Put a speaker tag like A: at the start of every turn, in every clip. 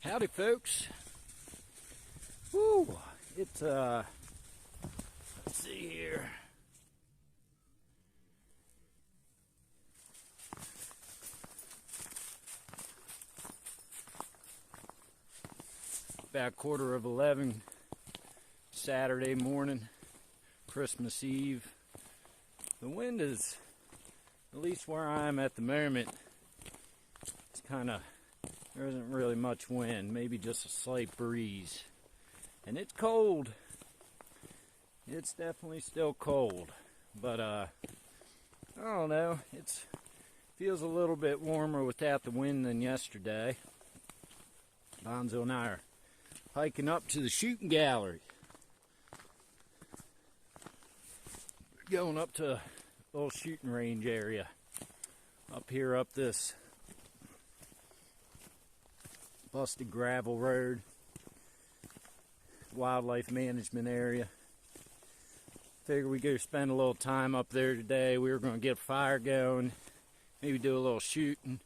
A: Howdy, folks. Woo! It's let's see here. About 11:15 Saturday morning, Christmas Eve. The wind is, at least where I am at the moment, it's there isn't really much wind, maybe just a slight breeze. And it's cold. It's definitely still cold. But I don't know, it feels a little bit warmer without the wind than yesterday. Bonzo and I are hiking up to the shooting gallery. We're going up to a little shooting range area up here, up this busted gravel road, wildlife management area. Figure we go spend a little time up there today. We were going to get a fire going, maybe do a little shooting,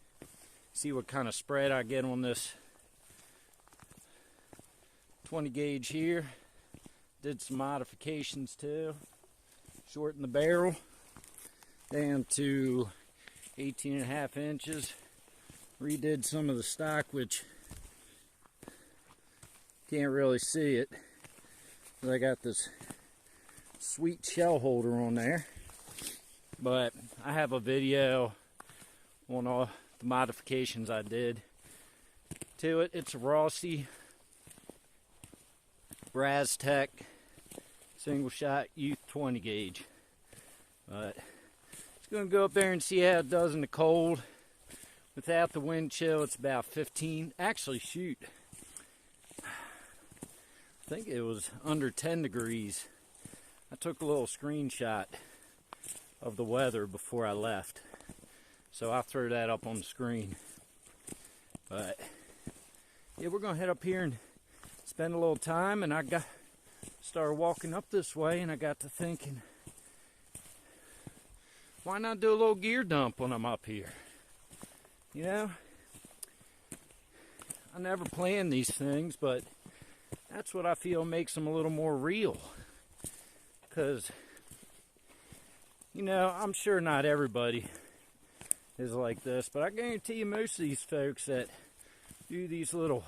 A: see what kind of spread I get on this 20 gauge here. Did some modifications too. Shortened the barrel down to 18.5 inches. Redid some of the stock, which can't really see it, but I got this sweet shell holder on there. But I have a video on all the modifications I did to it. It's a Rossi Brastec single shot youth 20 gauge. But it's going to go up there and see how it does in the cold. Without the wind chill, it's about 15. Actually, shoot, I think it was under 10 degrees. I took a little screenshot of the weather before I left, so I'll throw that up on the screen. But yeah, we're gonna head up here and spend a little time. And I started walking up this way, and I got to thinking, why not do a little gear dump when I'm up here? You know, I never plan these things, but that's what I feel makes them a little more real. Because, you know, I'm sure not everybody is like this, but I guarantee you most of these folks that do these little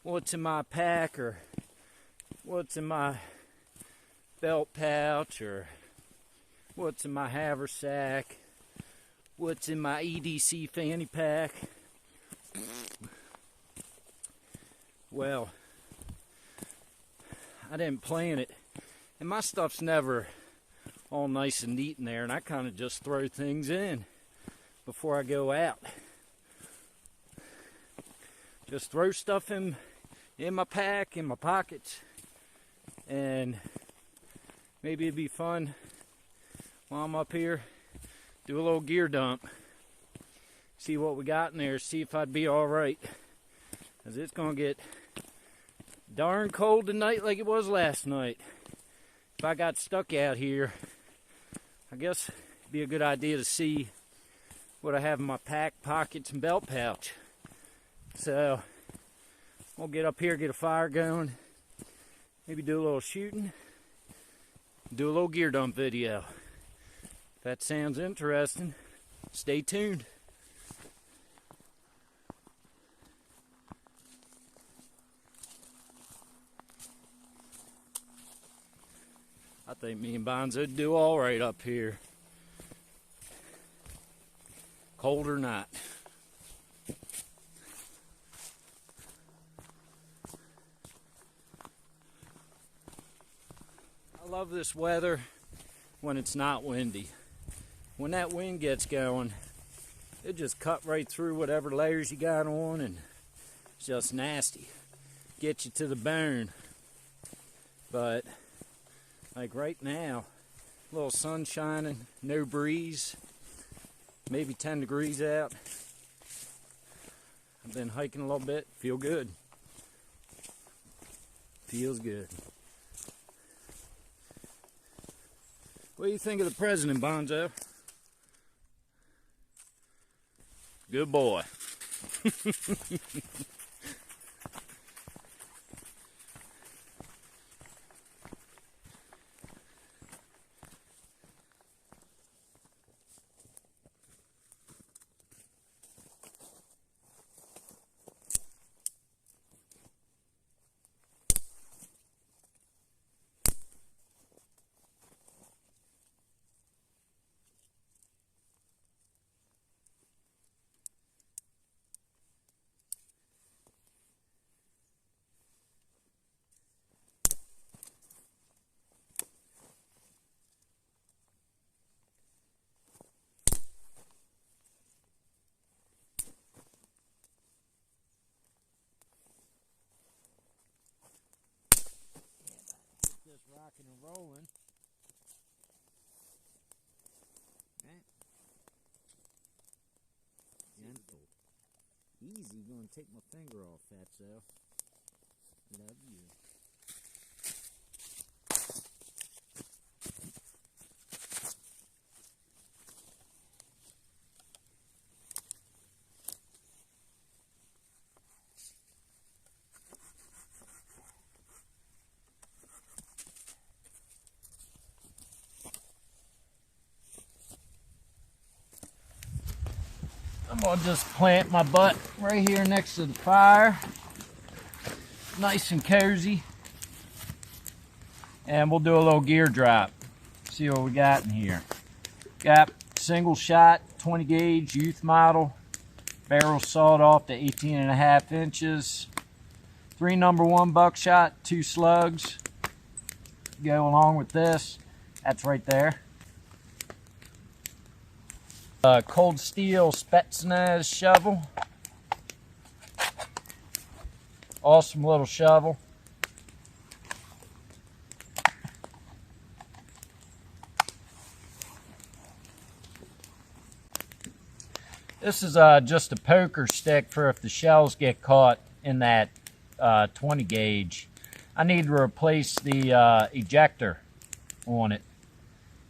A: what's in my pack, or what's in my belt pouch, or what's in my haversack, what's in my EDC fanny pack. Well, I didn't plan it, and my stuff's never all nice and neat in there, and I kind of just throw things in before I go out. Just throw stuff in my pack, in my pockets, and maybe it'd be fun while I'm up here, do a little gear dump, see what we got in there, see if I'd be alright, because it's going to get darn cold tonight like it was last night. If I got stuck out here, I guess it'd be a good idea to see what I have in my pack, pockets, and belt pouch. So we'll get up here, get a fire going, maybe do a little shooting, do a little gear dump video. If that sounds interesting, stay tuned. I think me and Bonzo do all right up here, cold or not. I love this weather when it's not windy. When that wind gets going, it just cut right through whatever layers you got on, and it's just nasty. Get you to the bone. But like right now, a little sun shining, no breeze, maybe 10 degrees out. I've been hiking a little bit, feel good. Feels good. What do you think of the president, Bonzo? Good boy. rocking and rolling. Right. Gentle. Easy, gonna take my finger off, Fatso. Love you. I'm gonna just plant my butt right here next to the fire. Nice and cozy. And we'll do a little gear drop. See what we got in here. Got single shot, 20 gauge, youth model. Barrel sawed off to 18.5 inches. 3 number 1 buckshot, 2 slugs. Go along with this. That's right there. Cold steel Spetsnaz shovel. Awesome little shovel. This is just a poker stick for if the shells get caught in that 20 gauge. I need to replace the ejector on it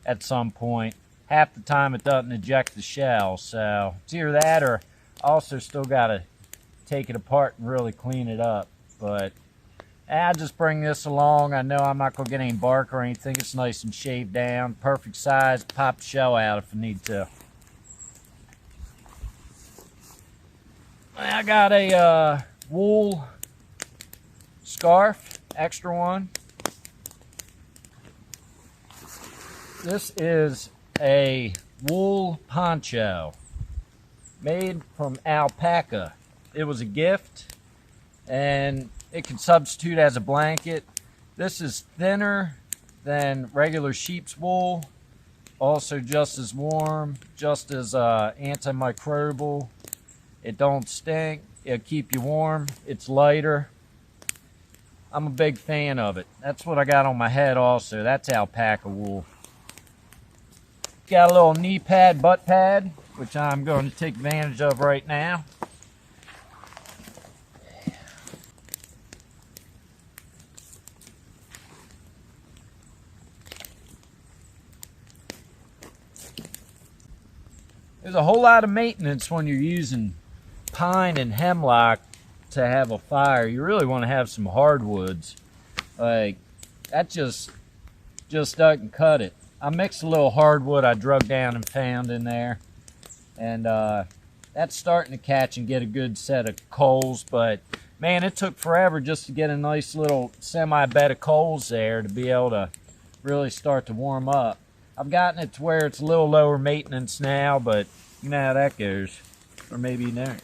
A: at some point. Half the time it doesn't eject the shell, so it's either that or I also still got to take it apart and really clean it up. But I'll just bring this along. I know I'm not going to get any bark or anything. It's nice and shaved down, perfect size. Pop the shell out if I need to. I got a wool scarf, extra one. This is a wool poncho made from alpaca. It was a gift and it can substitute as a blanket. This is thinner than regular sheep's wool, also just as warm, just as antimicrobial. It don't stink, it'll keep you warm, it's lighter. I'm a big fan of it. That's what I got on my head also. That's alpaca wool. Got a little knee pad, butt pad, which I'm going to take advantage of right now. There's a whole lot of maintenance when you're using pine and hemlock to have a fire. You really want to have some hardwoods. Like, that just doesn't cut it. I mixed a little hardwood I drug down and found in there. And that's starting to catch and get a good set of coals. But, man, it took forever just to get a nice little semi-bed of coals there to be able to really start to warm up. I've gotten it to where it's a little lower maintenance now, but you know how that goes. Or maybe you don't.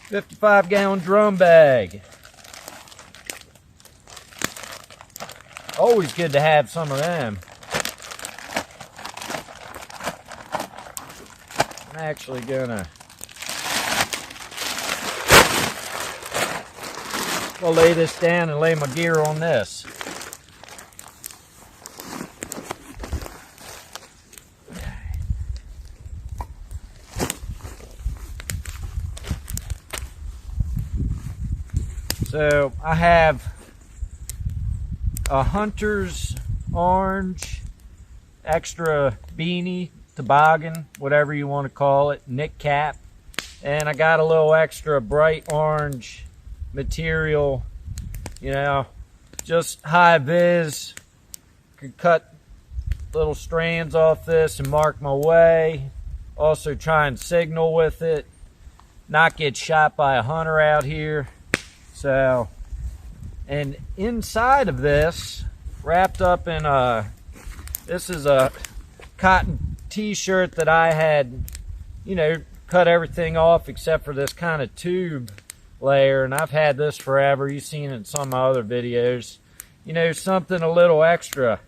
A: 55-gallon drum bag. Always good to have some of them. I'm actually gonna lay this down and lay my gear on this. So I have a Hunter's orange extra beanie, toboggan, whatever you want to call it, knit cap, and I got a little extra bright orange material, you know, just high vis. Could cut little strands off this and mark my way. Also try and signal with it, not get shot by a hunter out here. So, and inside of this, wrapped up in this is a cotton t-shirt that I had, you know, cut everything off except for this kind of tube layer, and I've had this forever. You've seen it in some of my other videos. You know, something a little extra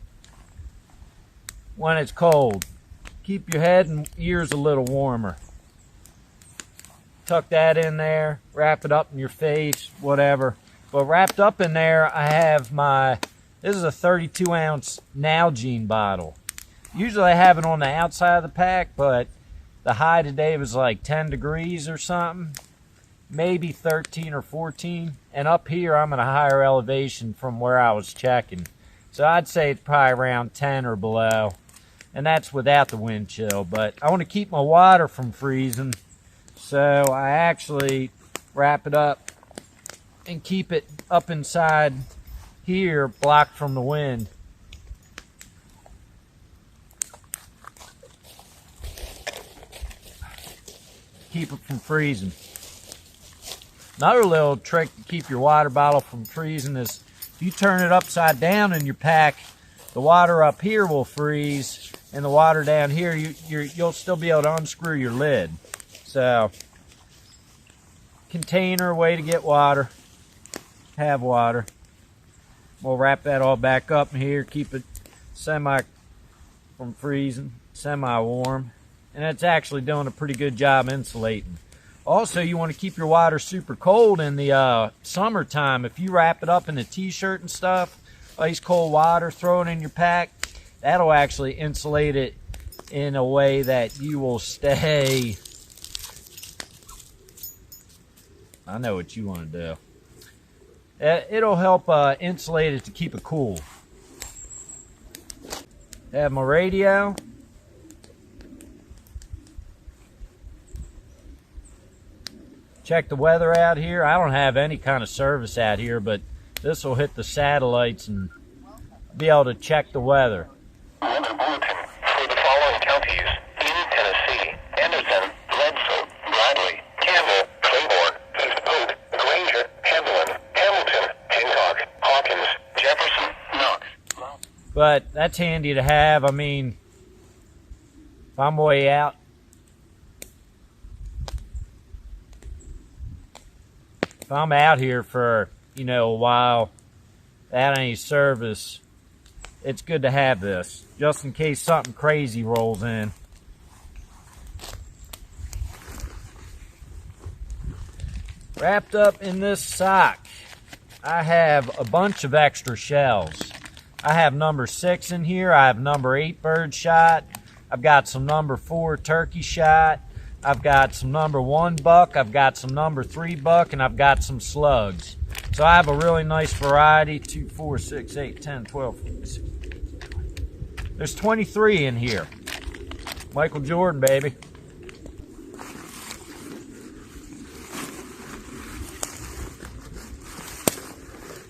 A: when it's cold. Keep your head and ears a little warmer. Tuck that in there, wrap it up in your face, whatever. But wrapped up in there, I have my
B: This is a 32-ounce Nalgene bottle. Usually I have it on the outside of the pack, but the high today was like 10 degrees or something. Maybe 13 or 14. And up here, I'm at a higher elevation from where I was checking. So I'd say it's probably around 10 or below. And that's without the wind chill. But I want to keep my water from freezing. So I actually wrap it up and keep it up inside here, blocked from the wind. Keep it from freezing. Another little trick to keep your water bottle from freezing is if you turn it upside down in your pack, the water up here will freeze, and the water down here, you'll still be able to unscrew your lid. So, container, way to get water, have water. We'll wrap that all back up in here, keep it semi from freezing, semi-warm, and it's actually doing a pretty good job insulating. Also, you want to keep your water super cold in the summertime. If you wrap it up in a t-shirt and stuff, ice cold water, throw it in your pack, that'll actually insulate it in a way that you will stay. I know what you want to do. It'll help insulate it to keep it cool. I have my radio. Check the weather out here. I don't have any kind of service out here, but this will hit the satellites and be able to check the weather.
C: Weather bulletin for the following counties in Tennessee: Anderson, Bledsoe, Bradley, Campbell, Claiborne, East Polk, Granger, Hamlin, Hamilton, Hancock, Hawkins, Jefferson, Knox.
B: But that's handy to have. I mean, if I'm way out, if I'm out here for, a while, without any service, it's good to have this, just in case something crazy rolls in. Wrapped up in this sock, I have a bunch of extra shells. I have number 6 in here, I have number 8 bird shot, I've got some number 4 turkey shot, I've got some number 1 buck, I've got some number 3 buck, and I've got some slugs. So I have a really nice variety. 2, 4, 6, 8, 10, 12, 16. There's 23 in here. Michael Jordan, baby.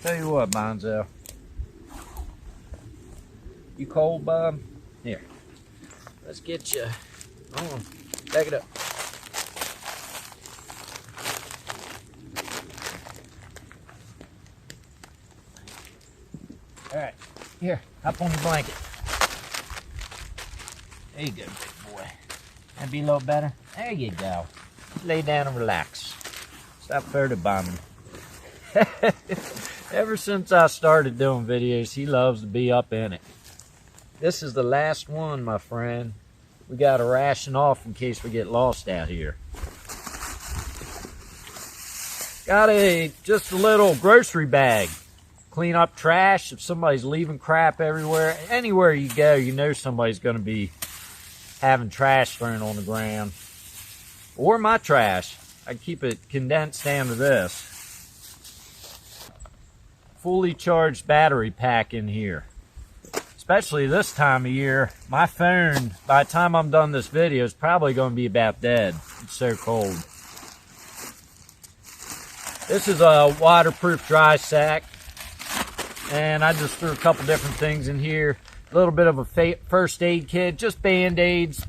B: Tell you what, Bonzo. You cold, Bob? Here. Let's get you. Hold on. Back it up. All right, here, hop on your blanket. There you go, big boy. That'd be a little better. There you go. Just lay down and relax. Stop further bombing. Ever since I started doing videos, he loves to be up in it. This is the last one, my friend. We got to ration off in case we get lost out here. Got just a little grocery bag. Clean up trash. If somebody's leaving crap everywhere, anywhere you go, you know somebody's going to be having trash thrown on the ground. Or my trash. I keep it condensed down to this. Fully charged battery pack in here. Especially this time of year, my phone, by the time I'm done this video, is probably going to be about dead. It's so cold. This is a waterproof dry sack. And I just threw a couple different things in here. A little bit of a first aid kit, just Band-Aids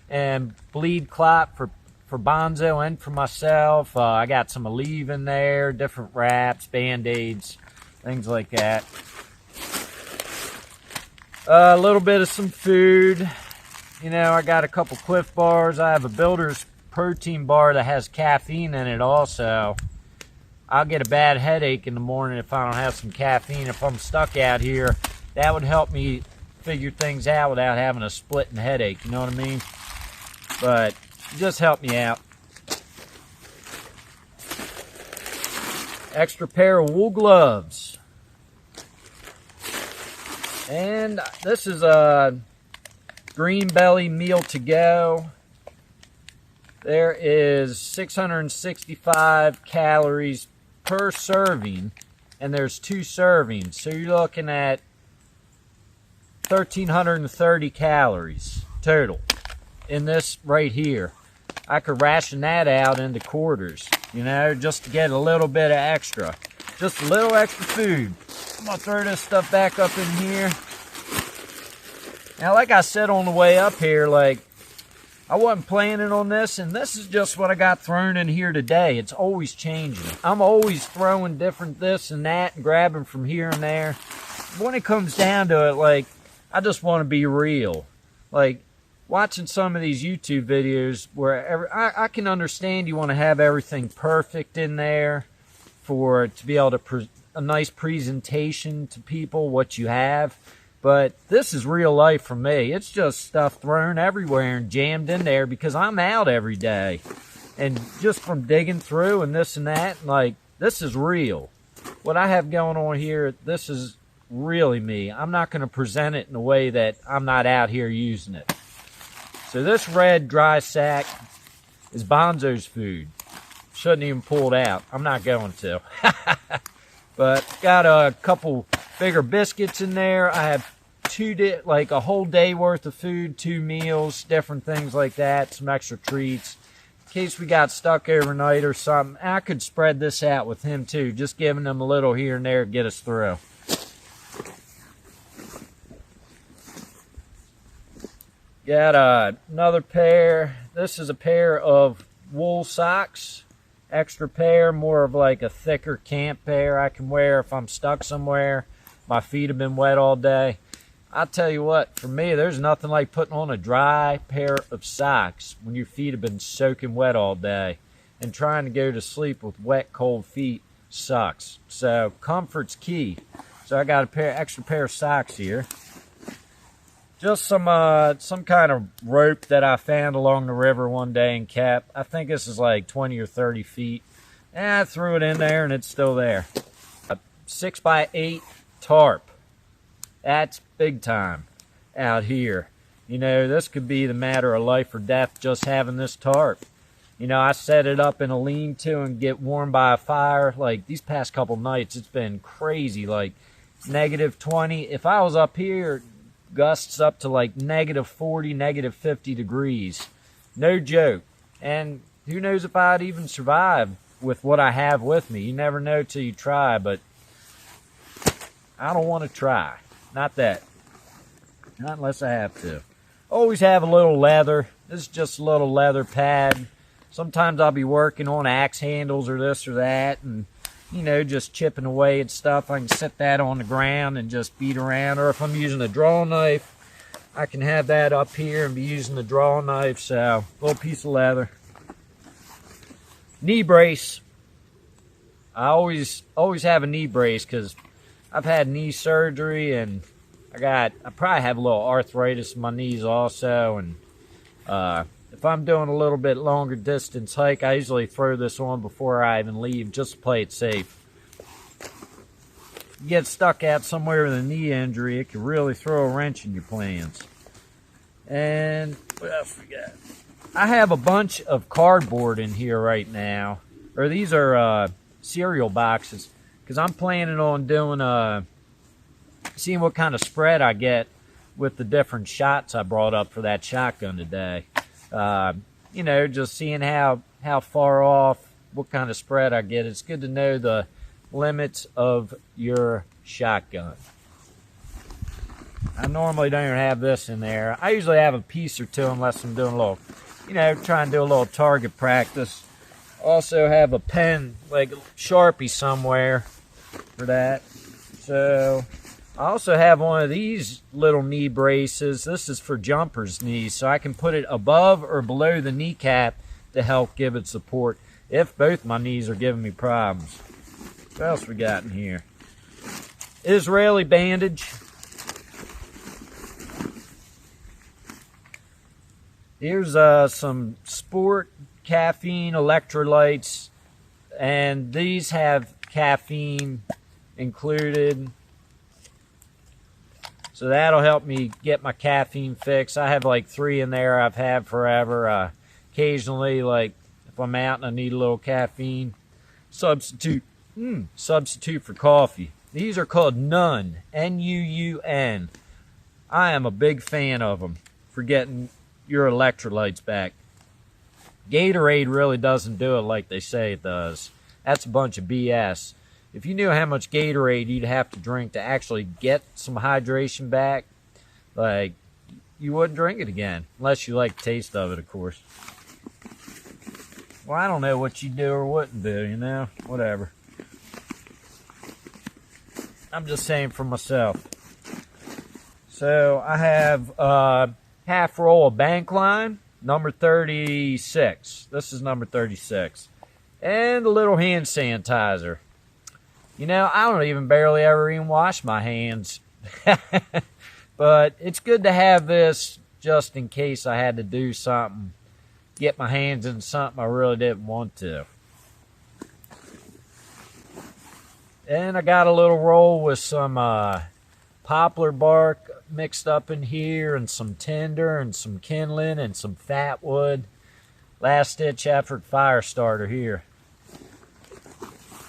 B: and bleed clot for Bonzo and for myself. I got some Aleve in there, different wraps, Band-Aids, things like that. A little bit of some food. I got a couple Cliff bars. I have a Builder's protein bar that has caffeine in it also. I'll get a bad headache in the morning if I don't have some caffeine. If I'm stuck out here, that would help me figure things out without having a splitting headache, you know what I mean? But just help me out. Extra pair of wool gloves. And this is a Green Belly meal to go. There is 665 calories per serving, and there's 2 servings. So you're looking at 1,330 calories total in this right here. I could ration that out into quarters, you know, just to get a little bit of extra. Just a little extra food. I'm gonna throw this stuff back up in here. Now, like I said on the way up here, like, I wasn't planning on this, and this is just what I got thrown in here today. It's always changing. I'm always throwing different this and that and grabbing from here and there. When it comes down to it, like, I just want to be real. Like, watching some of these YouTube videos where I can understand you want to have everything perfect in there for to be able to a nice presentation to people, what you have. But this is real life for me. It's just stuff thrown everywhere and jammed in there because I'm out every day. And just from digging through and this and that, like, this is real. What I have going on here, this is really me. I'm not going to present it in a way that I'm not out here using it. So this red dry sack is Bonzo's food. Shouldn't even pull it out. I'm not going to. But got a couple bigger biscuits in there. I have like a whole day worth of food, 2 meals, different things like that, some extra treats. In case we got stuck overnight or something, I could spread this out with him too, just giving him a little here and there to get us through. Got another pair. This is a pair of wool socks. Extra pair, more of like a thicker camp pair I can wear if I'm stuck somewhere. My feet have been wet all day. I'll tell you what, for me, there's nothing like putting on a dry pair of socks when your feet have been soaking wet all day. And trying to go to sleep with wet, cold feet sucks. So comfort's key. So I got a extra pair of socks here. Just some kind of rope that I found along the river one day and kept. I think this is like 20 or 30 feet. And I threw it in there and it's still there. A 6x8 tarp. That's big time out here. You know, this could be the matter of life or death just having this tarp. You know, I set it up in a lean-to and get warm by a fire. Like, these past couple nights, it's been crazy. Like, -20. If I was up here, gusts up to like -40, -50 degrees. No joke. And who knows if I'd even survive with what I have with me. You never know till you try, but I don't want to try. Not that. Not unless I have to. Always have a little leather. This is just a little leather pad. Sometimes I'll be working on axe handles or this or that and, you know, just chipping away at stuff. I can set that on the ground and just beat around. Or if I'm using a draw knife, I can have that up here and be using the draw knife. So, little piece of leather. Knee brace. I always have a knee brace because I've had knee surgery and I probably have a little arthritis in my knees also. And if I'm doing a little bit longer distance hike, I usually throw this on before I even leave just to play it safe. You get stuck out somewhere with a knee injury, it can really throw a wrench in your plans. And what else we got? I have a bunch of cardboard in here right now. Or these are cereal boxes. Because I'm planning on doing seeing what kind of spread I get with the different shots I brought up for that shotgun today. You know, just seeing how far off, what kind of spread I get. It's good to know the limits of your shotgun. I normally don't have this in there. I usually have a piece or two unless I'm doing a little, you know, trying to do a little target practice. Also have a pen, like a Sharpie somewhere for that. So I also have one of these little knee braces. This is for jumpers' knees, so I can put it above or below the kneecap to help give it support if both my knees are giving me problems. What else we got in here? Israeli bandage. Here's some sport caffeine electrolytes, and these have caffeine included. So that'll help me get my caffeine fix. I have like 3 in there I've had forever. Occasionally, like if I'm out and I need a little caffeine, substitute for coffee. These are called Nuun, N-U-U-N. I am a big fan of them for getting your electrolytes back. Gatorade really doesn't do it like they say it does. That's a bunch of BS. If you knew how much Gatorade you'd have to drink to actually get some hydration back, like, you wouldn't drink it again. Unless you like the taste of it, of course. Well, I don't know what you do or wouldn't do, you know? Whatever. I'm just saying for myself. So, I have half roll of Bank Line, number 36. This is number 36. And a little hand sanitizer. You know, I don't even barely ever even wash my hands. But it's good to have this just in case I had to do something. Get my hands in something I really didn't want to. And I got a little roll with some poplar bark mixed up in here, and some tinder, and some kindling, and some fat wood. Last ditch effort fire starter here.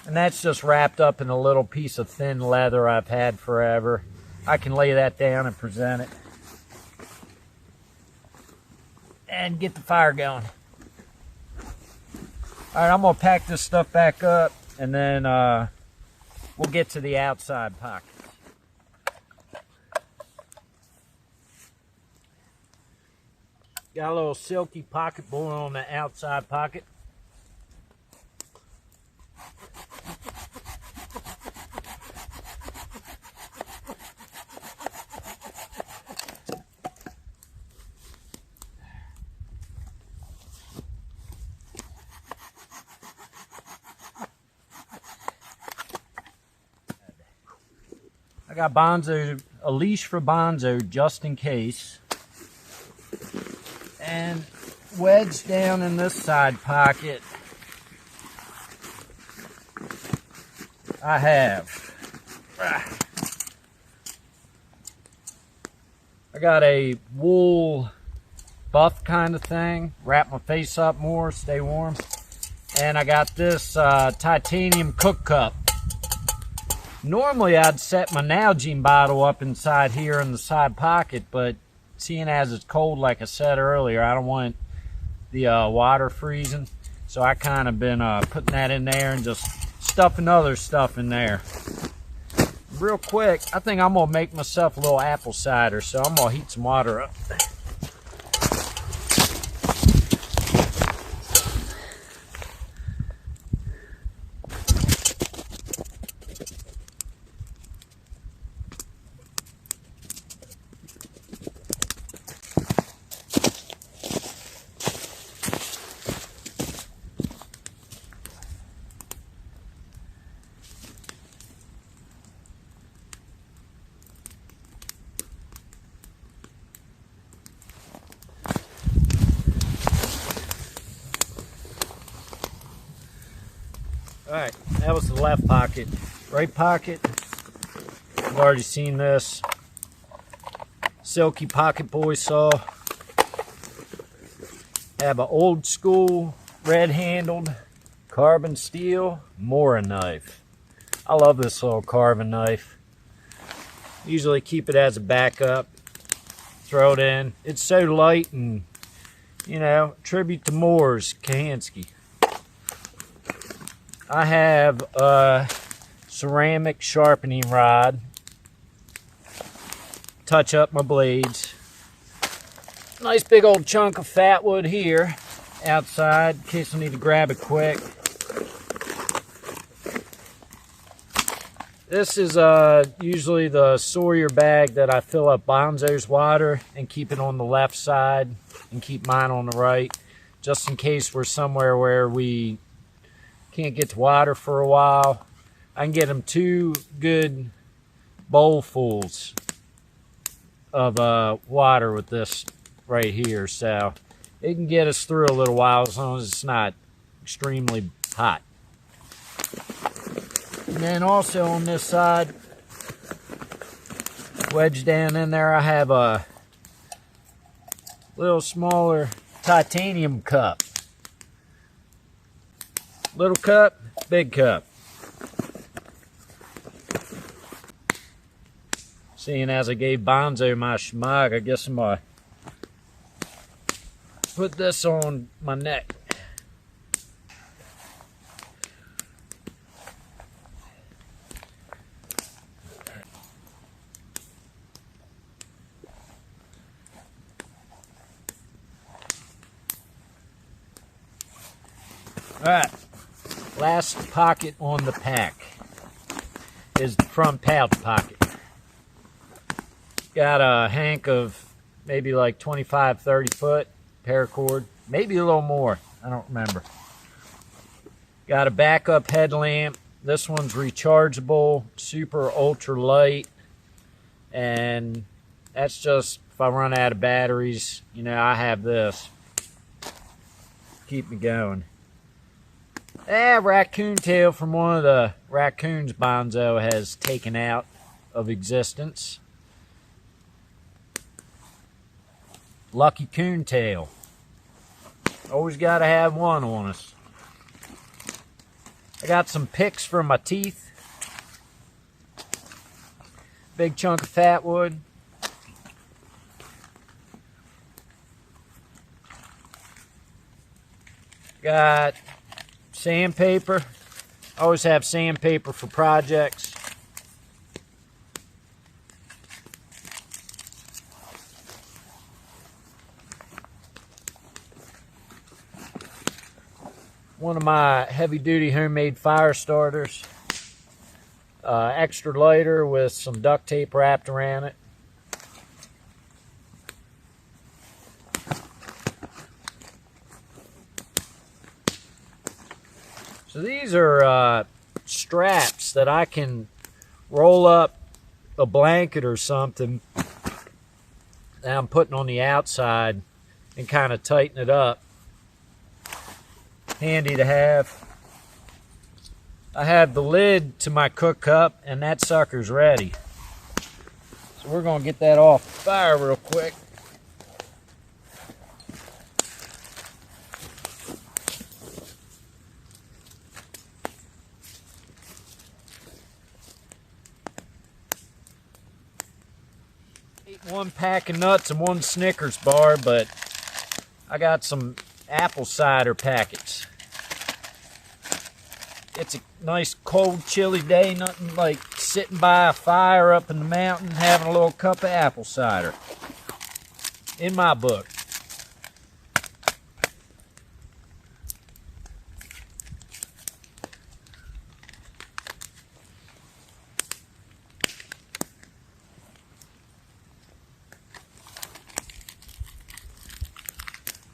B: And that's just wrapped up in a little piece of thin leather I've had forever. I can lay that down and present it. And get the fire going. Alright, I'm going to pack this stuff back up, and then we'll get to the outside pocket. Got a little silky pocket boy on the outside pocket. I got Bonzo, a leash for Bonzo just in case. And wedged down in this side pocket, I have, I got a wool buff kind of thing, wrap my face up more, stay warm. And I got this titanium cook cup. Normally I'd set my Nalgene bottle up inside here in the side pocket, but seeing as it's cold, like I said earlier, I don't want the water freezing. So I kind of been putting that in there and just stuffing other stuff in there. Real quick, I think I'm going to make myself a little apple cider, so I'm going to heat some water up. Alright, that was the left pocket. Right pocket, I've already seen this. Silky pocket boy saw. Have an old school, red handled, carbon steel Mora knife. I love this little carbon knife. Usually keep it as a backup. Throw it in. It's so light, and, you know, tribute to Moors, Kahansky. I have a ceramic sharpening rod. Touch up my blades. Nice big old chunk of fat wood here outside in case I need to grab it quick. This is usually the Sawyer bag that I fill up Bonzo's water and keep it on the left side and keep mine on the right, just in case we're somewhere where we can't get to water for a while. I can get them 2 good bowlfuls of water with this right here, so it can get us through a little while as long as it's not extremely hot. And then also on this side, Wedged down in there, I have a little smaller titanium cup. Little cup, big cup. Seeing as I gave Bonzo my Shmag, I guess I'm gonna put this on my neck. Alright, last pocket on the pack is the front pouch pocket. Got a hank of maybe like 25, 30 foot paracord, maybe a little more, I don't remember. Got a backup headlamp. This one's rechargeable, super ultra light, and that's just if I run out of batteries, you know, I have this. Keep me going. Raccoon tail from one of the raccoons Bonzo has taken out of existence. Lucky coon tail. Always got to have one on us. I got some picks for my teeth. Big chunk of fat wood. Got sandpaper. Always have sandpaper for projects. One of my heavy-duty homemade fire starters. Extra lighter with some duct tape wrapped around it. So these are straps that I can roll up a blanket or something that I'm putting on the outside and kind of tighten it up. Handy to have. I have the lid to my cook cup and that sucker's ready. So we're going to get that off the fire real quick. One pack of nuts and one Snickers bar, but I got some apple cider packets. It's a nice cold chilly day, nothing like sitting by a fire up in the mountain having a little cup of apple cider. In my book.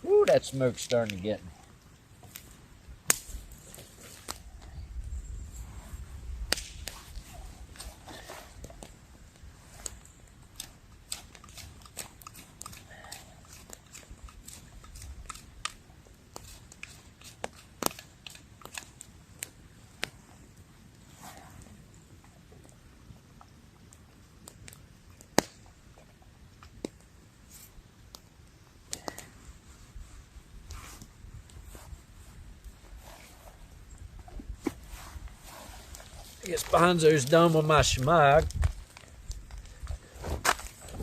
B: Ooh, that smoke's starting to get me. I guess Bonzo's done with my Shmag.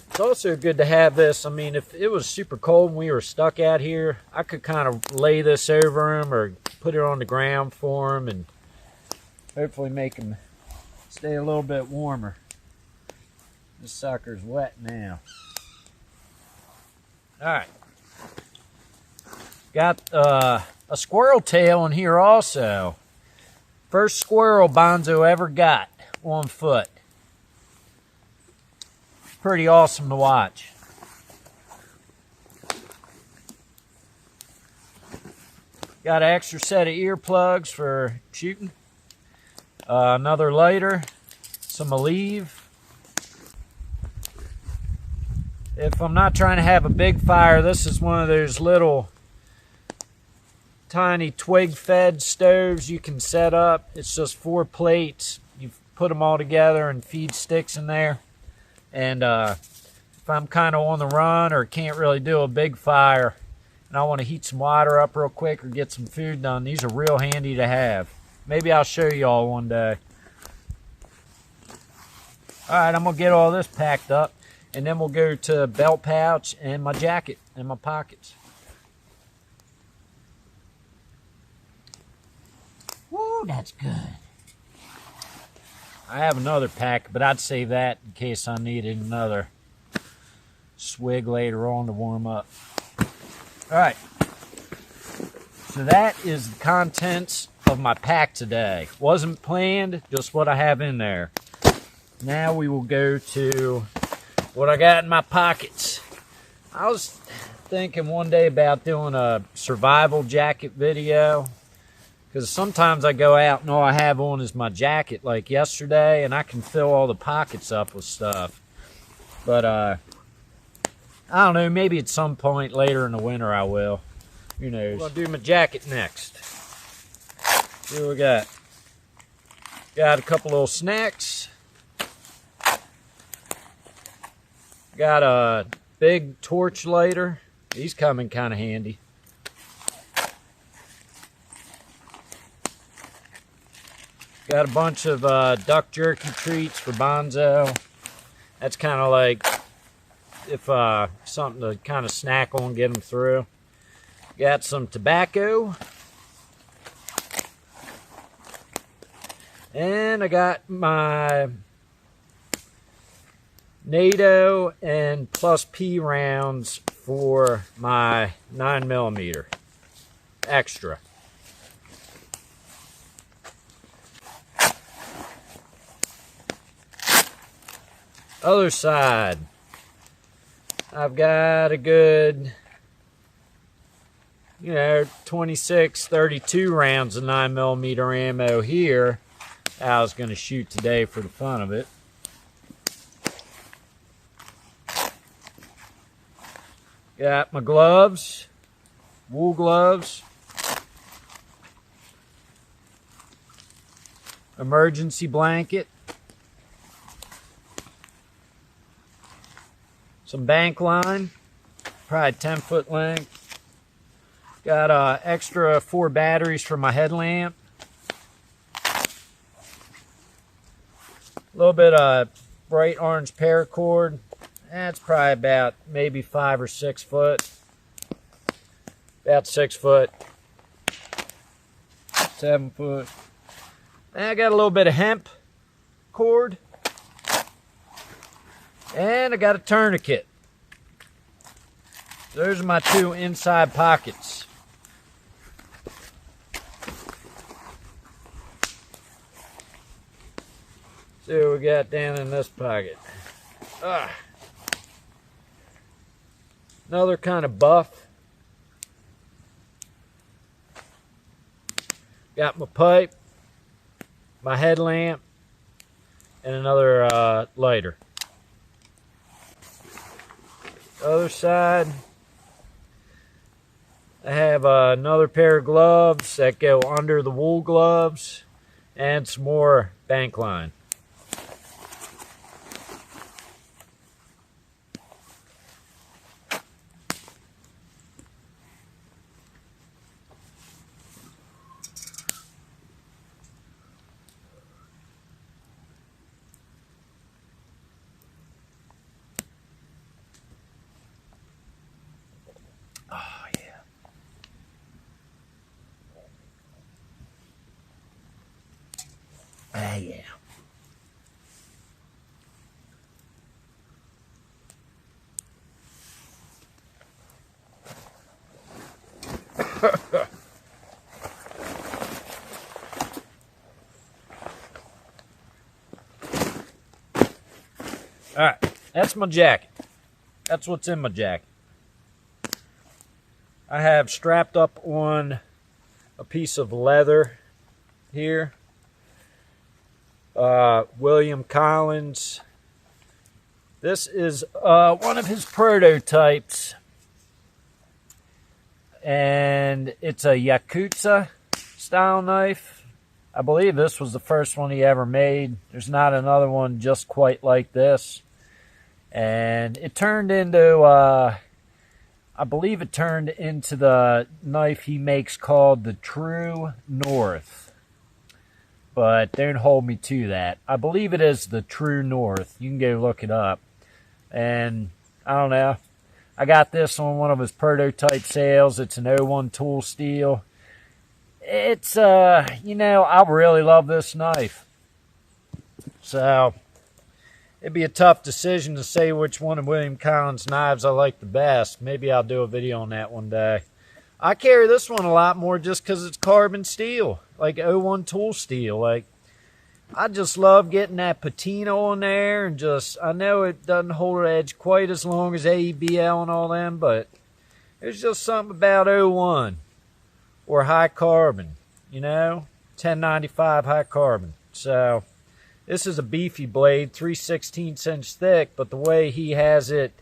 B: It's also good to have this. I mean, if it was super cold and we were stuck out here, I could kind of lay this over him or put it on the ground for him and hopefully make him stay a little bit warmer. This sucker's wet now. Alright. Got a squirrel tail in here also. First squirrel Bonzo ever got on foot. Pretty awesome to watch. Got an extra set of earplugs for shooting. Another lighter. Some Aleve. If I'm not trying to have a big fire, this is one of those little tiny twig-fed stoves you can set up. It's just 4 plates. You put them all together and feed sticks in there. And if I'm kind of on the run or can't really do a big fire and I want to heat some water up real quick or get some food done, these are real handy to have. Maybe I'll show you all one day. Alright, I'm going to get all this packed up, and then we'll go to belt pouch and my jacket and my pockets. Woo, that's good. I have another pack, but I'd save that in case I needed another swig later on to warm up. Alright, so that is the contents of my pack today. Wasn't planned, just what I have in there. Now we will go to what I got in my pockets. I was thinking one day about doing a survival jacket video, because sometimes I go out and all I have on is my jacket, like yesterday, and I can fill all the pockets up with stuff. But I don't know, maybe at some point later in the winter I will. Who knows? I'll do my jacket next. See what we got. Got a couple little snacks. Got a big torch lighter. These come in kind of handy. Got a bunch of duck jerky treats for Bonzo. That's kind of like if something to kind of snack on, get them through. Got some tobacco. And I got my NATO and plus P rounds for my 9mm extra. Other side, I've got a good, 26, 32 rounds of 9mm ammo here. I was going to shoot today for the fun of it. Got my gloves, wool gloves, emergency blanket, some bank line, probably 10-foot length. Got extra 4 batteries for my headlamp. A little bit of bright orange paracord. That's probably about maybe 5 or 6 foot. About 6 foot. 7 foot. And I got a little bit of hemp cord. And I got a tourniquet. Those are my 2 inside pockets. See what we got down in this pocket. Another kind of buff. Got my pipe, my headlamp, and another lighter. Other side, I have another pair of gloves that go under the wool gloves, and some more bank line. Yeah. All right, that's my jacket. That's what's in my jacket. I have strapped up on a piece of leather here. William Collins. This is one of his prototypes, and it's a Yakuza style knife. I believe this was the first one he ever made. There's not another one just quite like this. And it turned into, I believe it turned into the knife he makes called the True North. But don't hold me to that. I believe it is the True North. You can go look it up. And I don't know. I got this on one of his prototype sales. It's an 01 tool steel. It's, you know, I really love this knife. So, it'd be a tough decision to say which one of William Collins' knives I like the best. Maybe I'll do a video on that one day. I carry this one a lot more just because it's carbon steel, like 01 tool steel. Like, I just love getting that patina on there, and just, I know it doesn't hold the edge quite as long as AEBL and all them, but there's just something about 01 or high carbon, you know, 1095 high carbon. So, this is a beefy blade, 3/16 inch thick, but the way he has it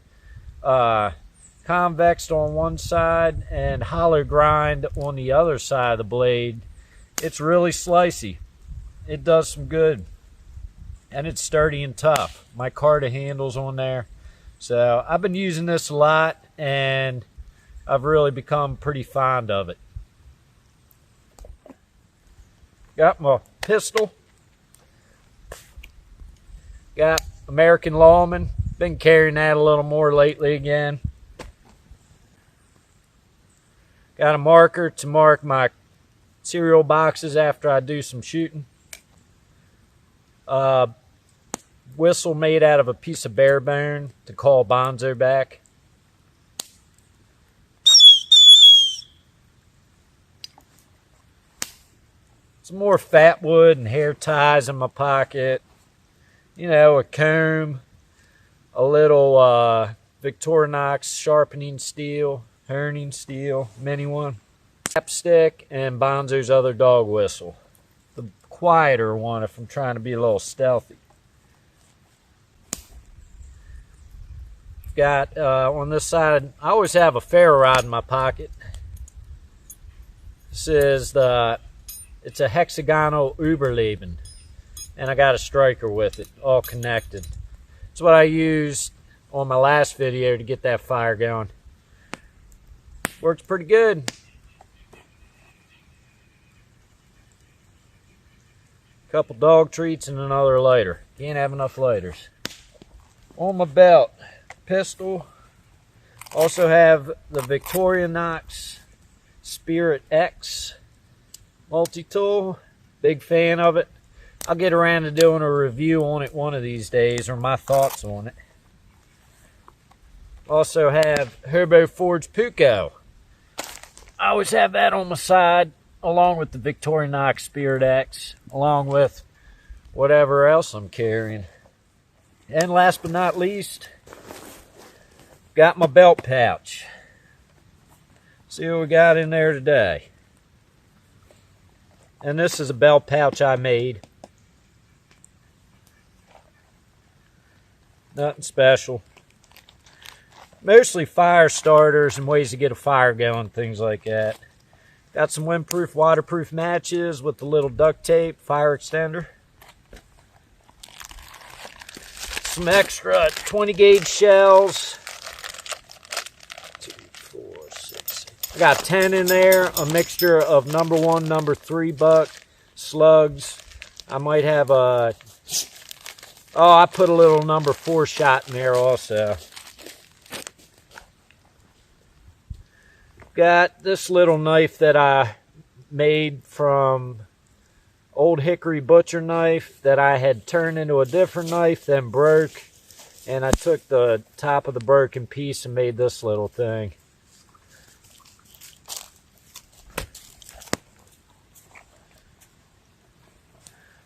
B: convexed on one side and hollow grind on the other side of the blade, it's really slicey. It does some good. And it's sturdy and tough. My Carta handles on there. So I've been using this a lot, and I've really become pretty fond of it. Got my pistol. Got American Lawman. Been carrying that a little more lately again. Got a marker to mark my cereal boxes after I do some shooting. Whistle made out of a piece of bare bone to call Bonzo back. Some more fat wood and hair ties in my pocket. You know, a comb, a little Victorinox sharpening steel, honing steel, mini one, chapstick, and Bonzo's other dog whistle. The quieter one if I'm trying to be a little stealthy. Got on this side, I always have a ferro rod in my pocket. This is it's a hexagonal Uberleben, and I got a striker with it, all connected. It's what I used on my last video to get that fire going. Works pretty good. Couple dog treats and another lighter. Can't have enough lighters. On my belt, pistol. Also have the Victorinox Spirit X multi-tool. Big fan of it. I'll get around to doing a review on it one of these days, or my thoughts on it. Also have Hobo Forge Puko. I always have that on my side, along with the Victorinox Spirit X, along with whatever else I'm carrying. And last but not least, got my belt pouch. See what we got in there today. And this is a belt pouch I made. Nothing special. Mostly fire starters and ways to get a fire going, things like that. Got some windproof, waterproof matches with the little duct tape, fire extender. Some extra 20 gauge shells. 2, 4, 6. I got 10 in there, a mixture of number 1, number 3 buck, slugs. I might have a, I put a little number 4 shot in there also. Got this little knife that I made from old hickory butcher knife that I had turned into a different knife, then broke, and I took the top of the broken piece and made this little thing.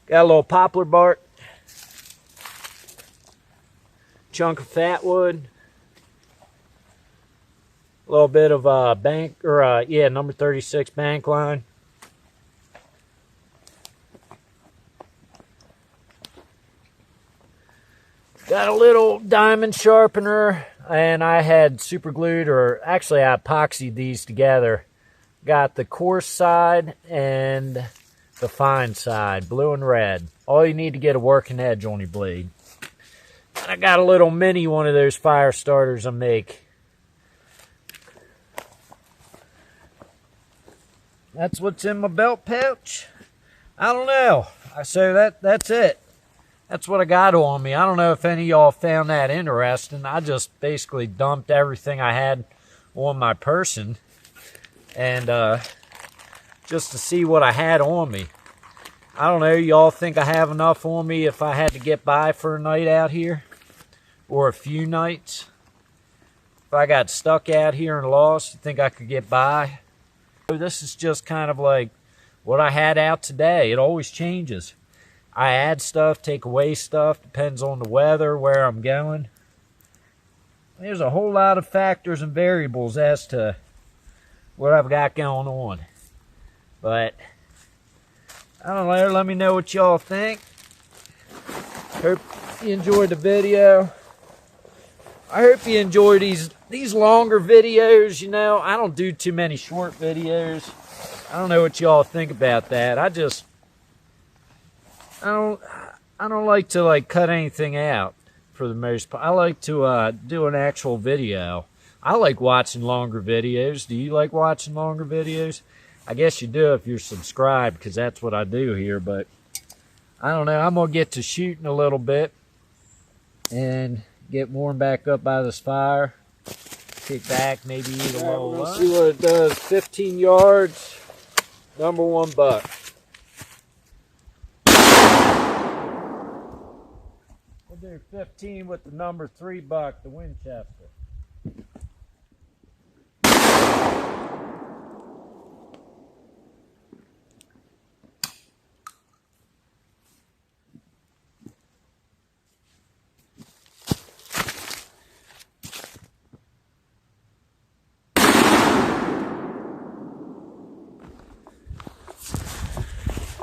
B: Got a little poplar bark, chunk of fat wood, a little bit of number 36 bank line. Got a little diamond sharpener, and I had super glued, or actually I epoxied these together. Got the coarse side and the fine side, blue and red. All you need to get a working edge on your blade. And I got a little mini one of those fire starters I make. That's what's in my belt pouch. I don't know. So that's it. That's what I got on me. I don't know if any of y'all found that interesting. I just basically dumped everything I had on my person. And just to see what I had on me. I don't know, y'all think I have enough on me if I had to get by for a night out here? Or a few nights? If I got stuck out here and lost, you think I could get by? This is just kind of like what I had out today. It always changes. I add stuff, take away stuff, depends on the weather, where I'm going. There's a whole lot of factors and variables as to what I've got going on. But I don't know, let me know what y'all think. Hope you enjoyed the video. I hope you enjoy these longer videos. You know, I don't do too many short videos. I don't know what y'all think about that. I don't like to cut anything out for the most part. I like to do an actual video. I like watching longer videos. Do you like watching longer videos? I guess you do if you're subscribed, because that's what I do here. But I don't know. I'm gonna get to shooting a little bit and get warmed back up by this fire. Kick back, maybe eat a little lunch. See what it does. 15 yards, number 1 buck. We'll do 15 with the number 3 buck, the Winchester.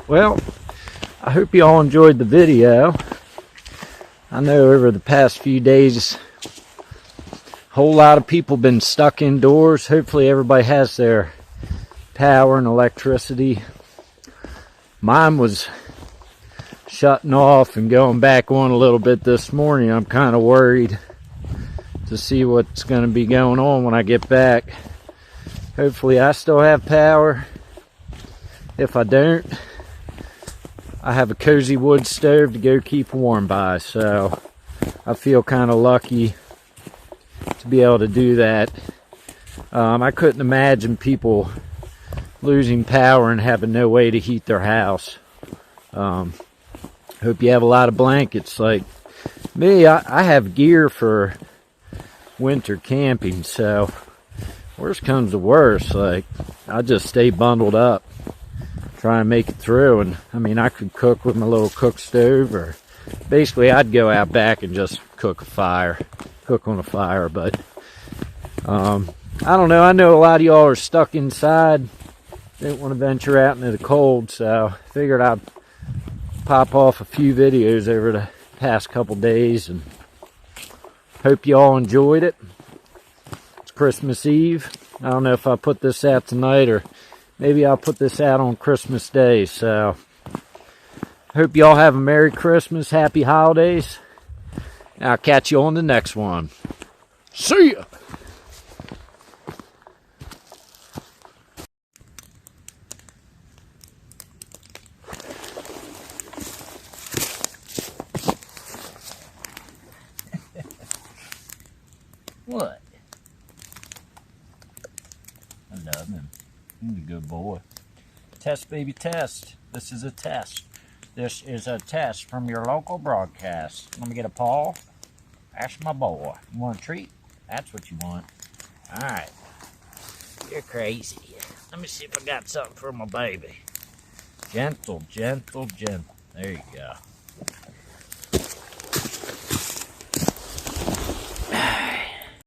B: Well, I hope you all enjoyed the video. I know over the past few days, a whole lot of people been stuck indoors. Hopefully everybody has their power and electricity. Mine was shutting off and going back on a little bit this morning. I'm kind of worried to see what's going to be going on when I get back. Hopefully I still have power. If I don't, I have a cozy wood stove to go keep warm by, so I feel kind of lucky to be able to do that. I couldn't imagine people losing power and having no way to heat their house. Hope you have a lot of blankets. Like me, I have gear for winter camping, so worst comes to worst, like I just stay bundled up. Try and make it through. And I mean, I could cook with my little cook stove, or basically I'd go out back and just cook on a fire. But I don't know, I know a lot of y'all are stuck inside, don't want to venture out into the cold, so I figured I'd pop off a few videos over the past couple days, and hope you all enjoyed it. It's Christmas Eve. I don't know if I put this out tonight, or maybe I'll put this out on Christmas Day. So, hope y'all have a Merry Christmas, Happy Holidays. And I'll catch you on the next one. See ya! What? I love him. He's a good boy. Test, baby, test. This is a test. This is a test from your local broadcast. Let me get a paw. That's my boy. You want a treat? That's what you want. Alright. You're crazy. Let me see if I got something for my baby. Gentle, gentle, gentle. There you go.